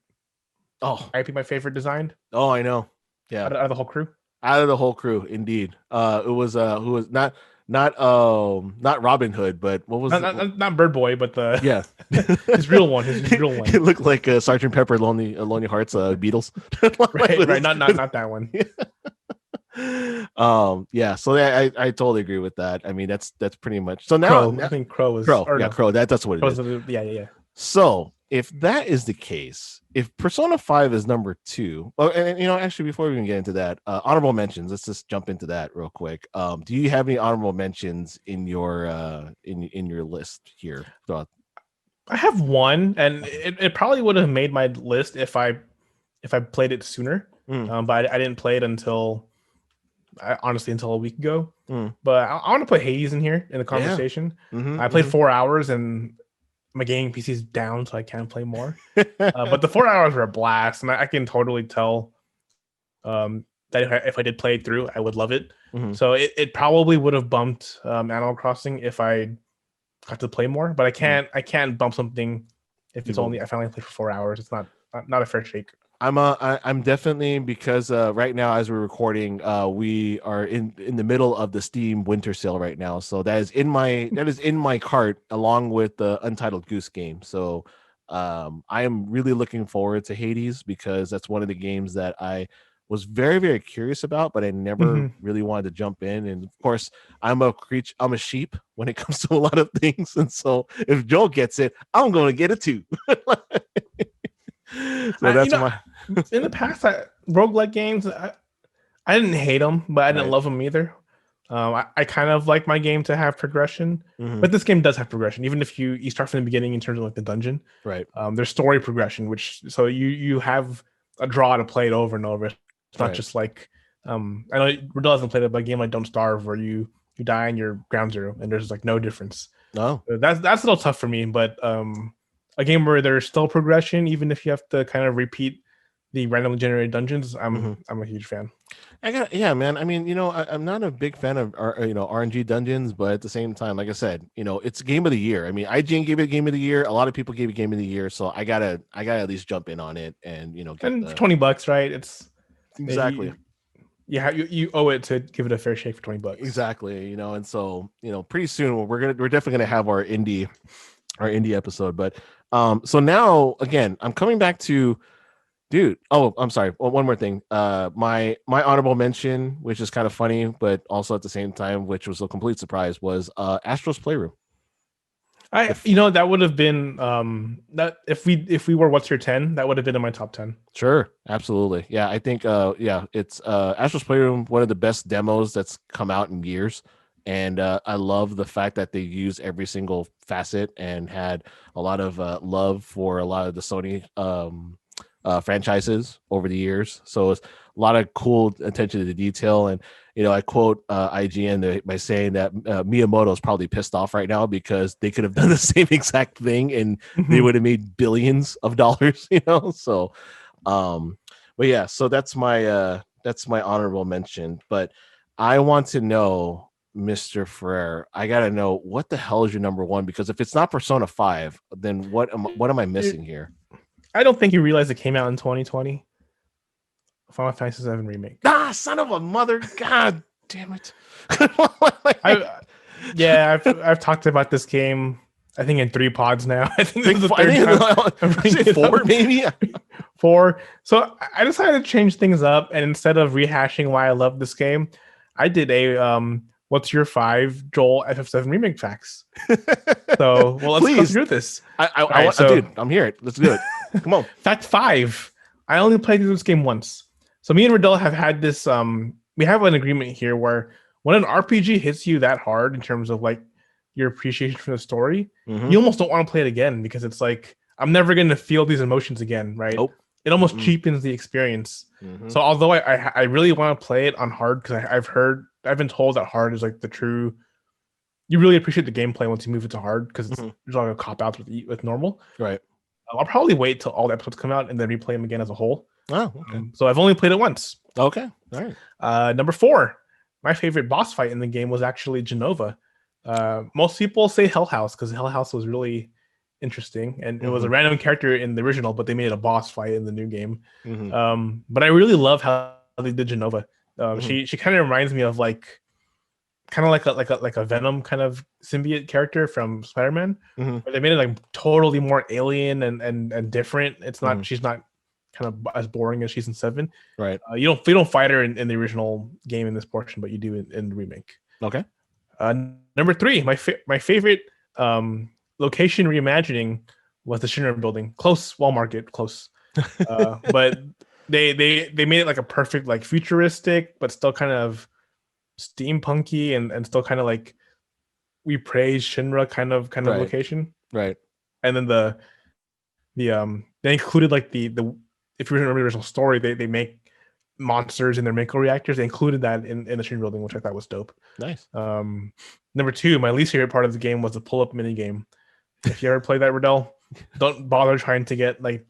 might be my favorite design. Oh, I know. Yeah. Out of the whole crew. Out of the whole crew, indeed. It was who was not Robin Hood, but what was not Bird Boy, but his real one. His real one. It looked like Sergeant Pepper, Lonely Hearts, Beatles. right. Not that one. Yeah, so I totally agree with that. I mean, that's pretty much so now. I think Crow was Crow, or yeah, no. Crow. That's what it Crow's is. yeah. So if that is the case, if Persona 5 is number 2, well, and actually before we even get into that, honorable mentions, let's just jump into that real quick. Do you have any honorable mentions in your in your list here? I have one, and it probably would have made my list if I played it sooner. But I didn't play it until honestly until a week ago. But I want to put Hades in here in the conversation. Yeah. I played 4 hours and my gaming PC is down, so I can't play more. But the 4 hours were a blast, and I can totally tell that if I did play it through, I would love it. So it probably would have bumped Animal Crossing if I got to play more. But I can't bump something if it's only I finally played for 4 hours. It's not a fair shake. I'm definitely, because right now as we're recording, we are in the middle of the Steam winter sale right now. So that is in my cart along with the Untitled Goose Game. So I am really looking forward to Hades, because that's one of the games that I was very, very curious about, but I never really wanted to jump in. And of course, I'm a sheep when it comes to a lot of things. And so if Joel gets it, I'm going to get it too. So that's in the past, roguelike games, I didn't hate them, but I didn't love them either. I kind of like my game to have progression, but this game does have progression, even if you start from the beginning in terms of like the dungeon. Right. There's story progression, so you have a draw to play it over and over. It's not just like I know Rodel hasn't played a game like Don't Starve, where you die and you're ground zero and there's like no difference. No, that's a little tough for me, but a game where there's still progression, even if you have to kind of repeat the randomly generated dungeons, I'm a huge fan. Man. I mean, I'm not a big fan of RNG dungeons, but at the same time, like I said, it's game of the year. I mean, IGN gave it game of the year. A lot of people gave it game of the year, so I gotta at least jump in on it and get and $20, right? It's exactly. You owe it to give it a fair shake for $20. Exactly, and so pretty soon we're definitely gonna have our indie episode. But so now again, I'm coming back to. Dude, oh, I'm sorry. Well, one more thing. My honorable mention, which is kind of funny, but also at the same time, which was a complete surprise, was Astro's Playroom. That would have been that if we were What's Your 10, that would have been in my top 10. Sure, absolutely. Yeah, I think it's Astro's Playroom, one of the best demos that's come out in years. And I love the fact that they use every single facet and had a lot of love for a lot of the Sony franchises over the years. So it's a lot of cool attention to the detail. And I quote IGN by saying that Miyamoto is probably pissed off right now, because they could have done the same exact thing and they would have made billions of dollars. So but yeah, so that's my honorable mention. But I want to know, Mr. Frrr, I gotta know, what the hell is your number one? Because if it's not Persona 5, then what am I missing here? I don't think you realize it came out in 2020. Final Fantasy VII Remake. Son of a mother! God damn it! I've talked about this game, I think, in 3 pods now. I think this is the third time. 4, maybe 4. So I decided to change things up, and instead of rehashing why I love this game, I did a what's your 5 Joel FF7 Remake facts. So let's go through this. Dude, I'm here. Let's do it. Come on. Fact 5. I only played through this game once. So me and Rodel have had this. We have an agreement here where when an RPG hits you that hard in terms of like your appreciation for the story, you almost don't want to play it again, because it's like, I'm never going to feel these emotions again, right? Nope. It almost cheapens the experience. So although I really want to play it on hard, because I've been told that hard is like the true. You really appreciate the gameplay once you move it to hard, because there's like a cop out with normal. Right. I'll probably wait till all the episodes come out and then replay them again as a whole. Oh, okay. So I've only played it once. Okay. All right. Number 4, my favorite boss fight in the game was actually Genova. Most people say Hell House, because Hell House was really interesting, and it was a random character in the original, but they made it a boss fight in the new game. But I really love how they did Genova. She kind of reminds me of like a Venom kind of symbiote character from Spider-Man, but they made it like totally more alien and different. It's not she's not kind of as boring as she's in 7. Right. You don't fight her in the original game in this portion, but you do in the remake. Okay. Number 3, my favorite location reimagining was the Shinra building. Close, Wall Market, close. But they made it like a perfect, like futuristic, but still kind of steampunky and still kind of like we praise Shinra kind of Right. location. Right. And then they included like the if you remember the original story, they make monsters in their Mako reactors. They included that in the Shinra building, which I thought was dope. Nice. Number 2, my least favorite part of the game was the pull-up mini game. If you ever played that, Rodel, don't bother trying to get like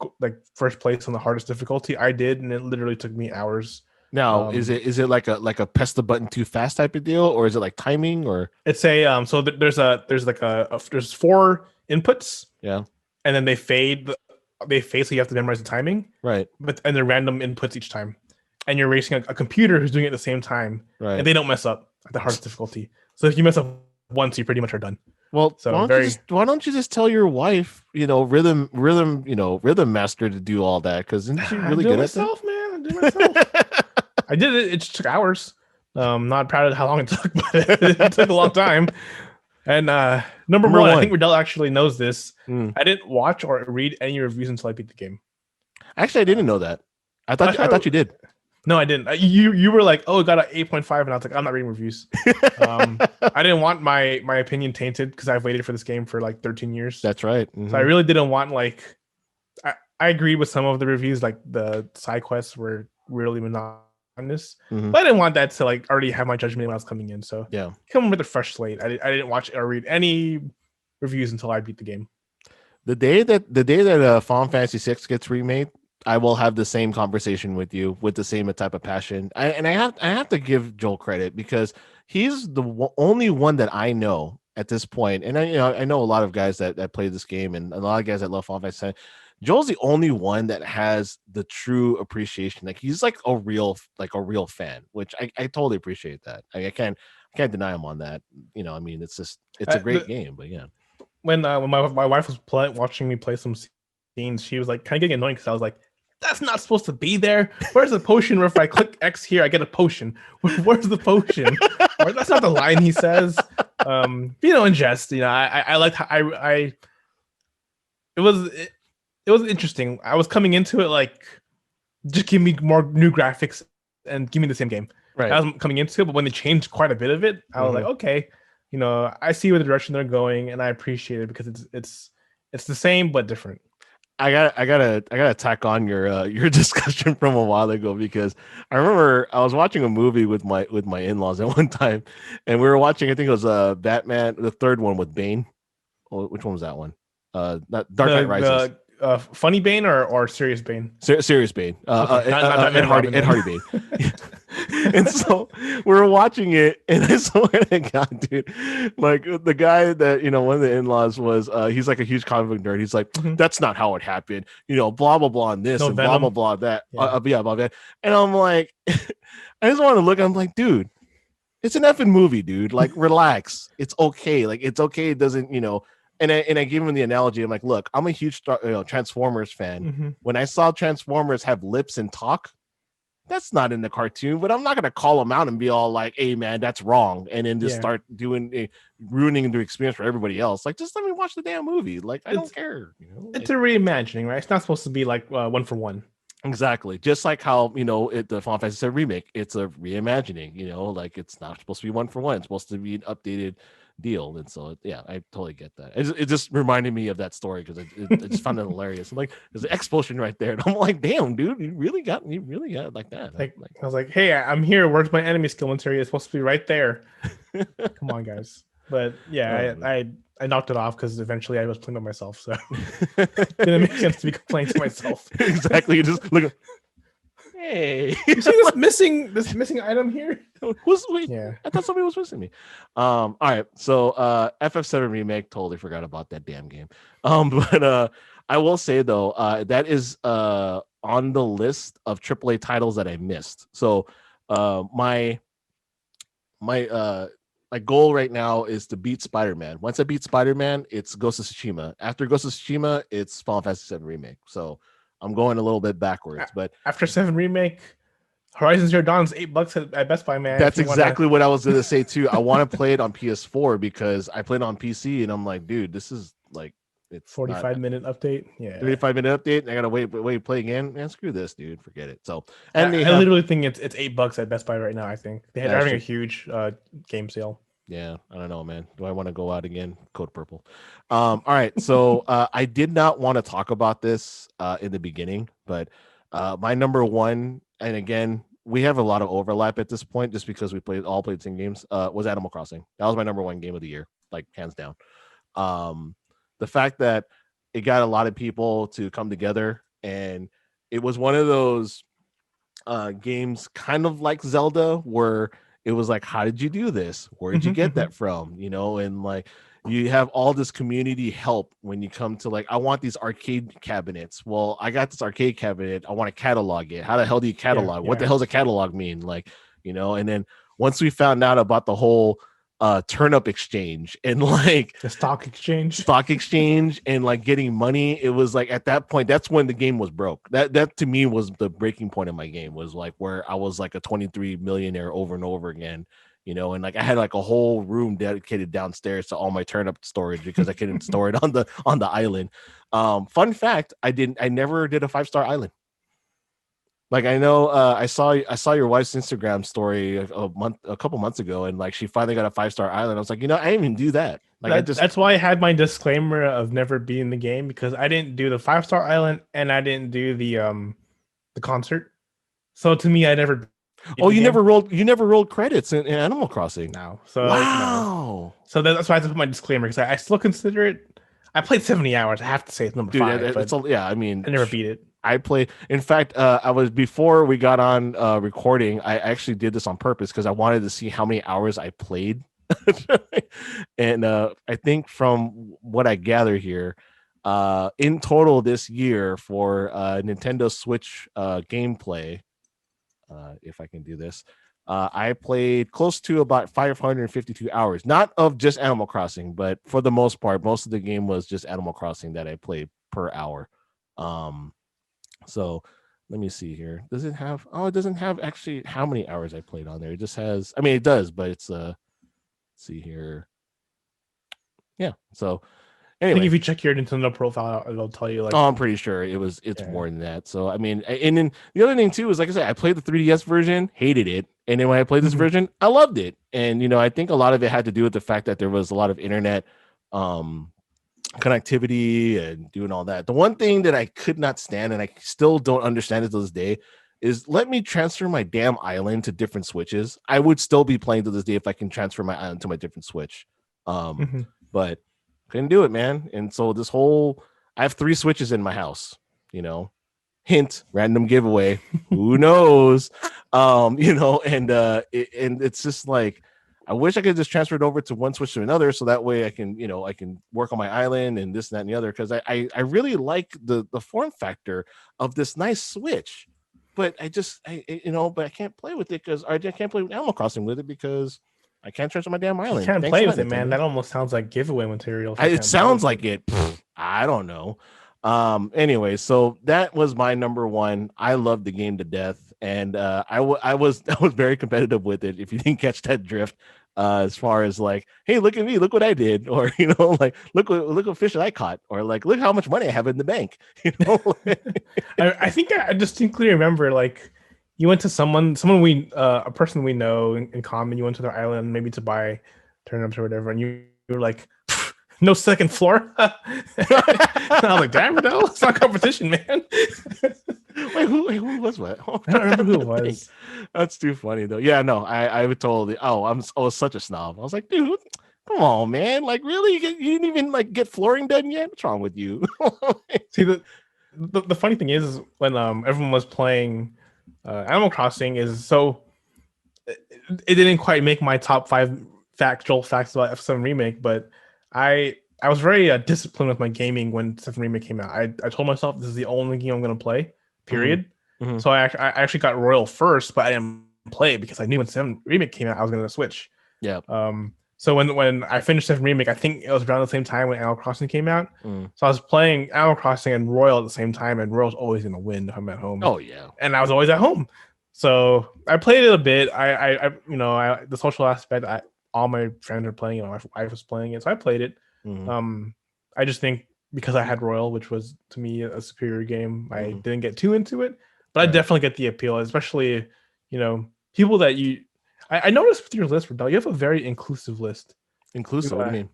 first place on the hardest difficulty. I did, and it literally took me hours. Now, is it like a press the button too fast type of deal, or is it like timing, or it's a so there's 4 inputs, yeah, and then they fade, so you have to memorize the timing, right? And they're random inputs each time, and you're racing a computer who's doing it at the same time, right? And they don't mess up at the hardest difficulty. So if you mess up once, you pretty much are done. Well, so why don't you just tell your wife, rhythm master to do all that? Because isn't she really good at that? Man, I do myself. I did it. It took hours. Not proud of how long it took, but it took a long time. And number one, I think Rodel actually knows this. I didn't watch or read any reviews until I beat the game. Actually, I didn't know that. I thought you did. No, I didn't. You were like, oh, it got an 8.5, and I was like, I'm not reading reviews. I didn't want my opinion tainted because I've waited for this game for like 13 years. That's right. Mm-hmm. So I really didn't want I agreed with some of the reviews, like the side quests were really monotonous. Mm-hmm. But I didn't want that to like already have my judgment when I was coming in. So yeah, come with a fresh slate. I didn't watch or read any reviews until I beat the game. The day that Final Fantasy VI gets remade, I will have the same conversation with you with the same type of passion. I have to give Joel credit because he's the only one that I know at this point. And I know a lot of guys that play this game and a lot of guys that love Final Fantasy. Joel's the only one that has the true appreciation. Like he's like a real fan, which I totally appreciate that. I can't deny him on that. I mean, it's a great game, but yeah. When my wife was watching me play some scenes, she was like kind of getting annoying because I was like, that's not supposed to be there. Where's the potion? Where if I click X here, I get a potion. Where's the potion? Or that's not the line he says. In jest, I liked how it was interesting. I was coming into it like, just give me more new graphics and give me the same game. Right. I was coming into it, but when they changed quite a bit of it, I was like, okay, I see where the direction they're going, and I appreciate it because it's the same but different. I gotta tack on your discussion from a while ago because I remember I was watching a movie with my in-laws at one time, and we were watching, I think it was Batman, the third one with Bane. Oh, which one was that one? Not Dark Knight Rises. Funny Bane or serious Bane? Serious Bane. Okay. Ed Hardy Bane. And so we were watching it, and I swear to God, dude, like the guy that one of the in-laws was, he's like a huge comic book nerd. He's like, that's not how it happened. Blah blah blah, and this and Venom. Blah blah blah that. Yeah, about that. And I'm like, I just want to look. I'm like, dude, it's an effing movie, dude. Like, relax. It's okay. Like, it's okay. It doesn't, And I gave him the analogy. I'm like, look, I'm a huge Transformers fan. Mm-hmm. When I saw Transformers have lips and talk, that's not in the cartoon, but I'm not going to call them out and be all like, hey, man, that's wrong. And then just start ruining the experience for everybody else. Like, just let me watch the damn movie. Like, I don't care. It's a reimagining, right? It's not supposed to be like one for one. Exactly. Just like how, the Final Fantasy VII remake, it's a reimagining, like it's not supposed to be one for one. It's supposed to be an updated deal. And so, yeah, I totally get that. It just reminded me of that story because I just found it hilarious. I'm like, there's an explosion right there. And I'm like, damn, dude, you really got it like that. Like I was like, hey, I'm here. Where's my enemy skill inventory? It's supposed to be right there. Come on, guys. But yeah, I knocked it off because eventually I was playing by myself. So it didn't make sense to be complaining to myself. Exactly. You just look. Hey, you see this missing item here? Yeah, I thought somebody was missing me. All right, so FF7 remake, totally forgot about that damn game. But I will say though, that is on the list of AAA titles that I missed. So my goal right now is to beat Spider-Man. Once I beat Spider-Man, it's Ghost of Tsushima. After Ghost of Tsushima, it's Final Fantasy VII remake. So I'm going a little bit backwards. But after 7 remake, Horizon Zero Dawn's $8 at Best Buy, man. That's exactly what I was gonna say too. I want to play it on PS4 because I played it on PC, and I'm like, dude, this is like it's 45-minute update. Yeah, 35-minute update. And I gotta wait, play again. Man, screw this, dude. Forget it. So, and I literally think it's $8 at Best Buy right now. I think they're having a huge game sale. Yeah, I don't know, man. Do I want to go out again? Code Purple. All right. So I did not want to talk about this in the beginning, but my number one, and again, we have a lot of overlap at this point just because we all played the same games, was Animal Crossing. That was my number one game of the year, like hands down. The fact that it got a lot of people to come together, and it was one of those games kind of like Zelda where it was like, how did you do this? Where did you get that from? You know, and like you have all this community help when you come to like, I want these arcade cabinets. Well, I got this arcade cabinet. I want to catalog it. How the hell do you catalog? What the hell does a catalog mean? Like, you know, and then once we found out about the whole turnip exchange and like the stock exchange and like getting money, it was like at that point, that's when the game was broke. That to me was the breaking point of my game, was like where I was like a 23 millionaire over and over again, you know, and like I had like a whole room dedicated downstairs to all my turnip storage because I couldn't store it on the island. Fun fact, I never did a 5-star island. Like I know I saw your wife's Instagram story a couple months ago, and like she finally got a 5-star island. I was like, you know, I didn't even do that. Like that's why I had my disclaimer of never being the game, because I didn't do the 5-star island and I didn't do the concert. So to me, I never. Oh, you never rolled credits in Animal Crossing. No. So wow. No. So that's why I had to put my disclaimer, because I still consider it. I played 70 hours. I have to say it's number 5. Yeah, I mean, I never beat it. I played. In fact, I was, before we got on recording, I actually did this on purpose because I wanted to see how many hours I played. And I think from what I gather here, in total this year for Nintendo Switch gameplay, if I can do this, I played close to about 552 hours, not of just Animal Crossing, but for the most part, most of the game was just Animal Crossing that I played per hour. So let me see here. Does it have, it doesn't have actually how many hours I played on there. It just has, I mean, it does, but it's, let's see here. Yeah. So anyway, I think if you check your Nintendo profile, it'll tell you like, I'm pretty sure it's more than that. So, I mean, and then the other thing too is, like I said, I played the 3DS version, hated it. And then when I played this version, I loved it. And, you know, I think a lot of it had to do with the fact that there was a lot of internet, connectivity and doing all that. The one thing that I could not stand, and I still don't understand it to this day, is let me transfer my damn island to different switches. I would still be playing to this day if I can transfer my island to my different switch. But couldn't do it, man. And so I have 3 switches in my house, you know, hint, random giveaway, who knows? You know, and it's just like, I wish I could just transfer it over to one switch to another, so that way I can work on my island and this and that and the other, because I really like the form factor of this nice Switch, but I can't play with it because I can't play with Animal Crossing with it because I can't transfer my damn island. You can't play with it, man. That almost sounds like giveaway material. It sounds like it. I don't know. Anyway, so that was my number one. I loved the game to death, and I was very competitive with it. If you didn't catch that drift, as far as like, hey, look at me, look what I did, or you know, like look what fish I caught, or like look how much money I have in the bank. You know, I think I distinctly remember like you went to someone we a person we know in common. You went to their island maybe to buy turnips or whatever, and you were like, no second floor. I was like, damn, no, it's not competition, man. Wait, who was what? I don't remember who it was. That's too funny though. Yeah, no, I would totally. I was such a snob. I was like, dude, come on, man. Like, really, you didn't even like get flooring done yet? What's wrong with you? See, the funny thing is when everyone was playing Animal Crossing, is so it didn't quite make my top 5 factual facts about F7 Remake, but I was very disciplined with my gaming when 7 Remake came out. I told myself this is the only game I'm going to play, period. So I actually got Royal first, but I didn't play it because I knew when 7 Remake came out, I was going to switch. Yeah. So when I finished the remake, I think it was around the same time when Animal Crossing came out. So I was playing Animal Crossing and Royal at the same time, and Royal's always gonna win if I'm at home. Oh yeah, and I was always at home, so I played it a bit. The social aspect. All my friends are playing it. My wife was playing it, so I played it. I just think because I had Royal, which was to me a superior game, I didn't get too into it. But I definitely get the appeal, especially people that you. I noticed with your list, Rodel, you have a very inclusive list. Inclusive? What do you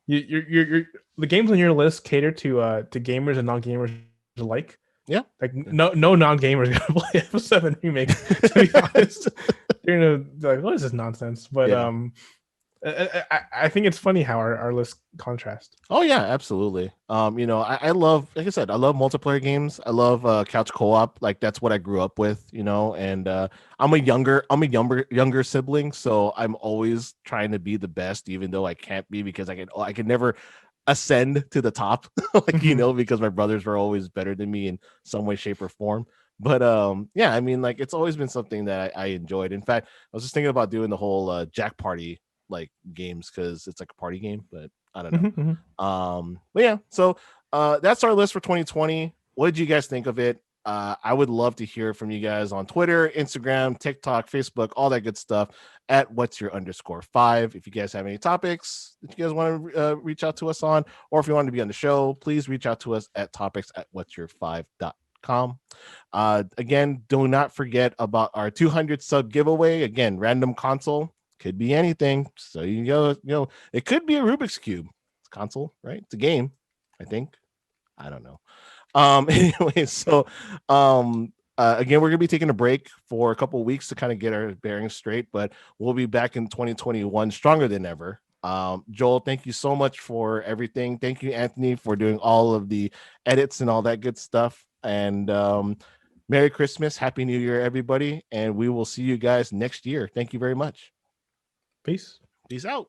mean? You're the games on your list cater to gamers and non-gamers alike. Yeah, like no non-gamers gonna play F7 remake. To be honest, you're gonna be like, what is this nonsense? But I think it's funny how our list contrast. Oh yeah, absolutely. I love, like I said, I love multiplayer games. I love couch co-op. Like that's what I grew up with, and I'm a younger sibling, so I'm always trying to be the best, even though I can't be because I can never ascend to the top, because my brothers were always better than me in some way, shape, or form. But yeah, I mean, like it's always been something that I enjoyed. In fact, I was just thinking about doing the whole Jack Party like games because it's like a party game, but I don't know. But yeah, so that's our list for 2020. What did you guys think of it? I would love to hear from you guys on Twitter, Instagram, TikTok, Facebook, all that good stuff at what's your _5. If you guys have any topics that you guys want to reach out to us on, or if you want to be on the show, please reach out to us at topics@what'syour5.com. Again, do not forget about our 200 sub giveaway. Again, random console. Could be anything. So it could be a Rubik's Cube. It's a console, right? It's a game, I think. I don't know. Anyway, so again, we're gonna be taking a break for a couple of weeks to kind of get our bearings straight, but we'll be back in 2021 stronger than ever. Joel, thank you so much for everything. Thank you, Anthony, for doing all of the edits and all that good stuff. And Merry Christmas, Happy New Year, everybody, and we will see you guys next year. Thank you very much. Peace. Peace out.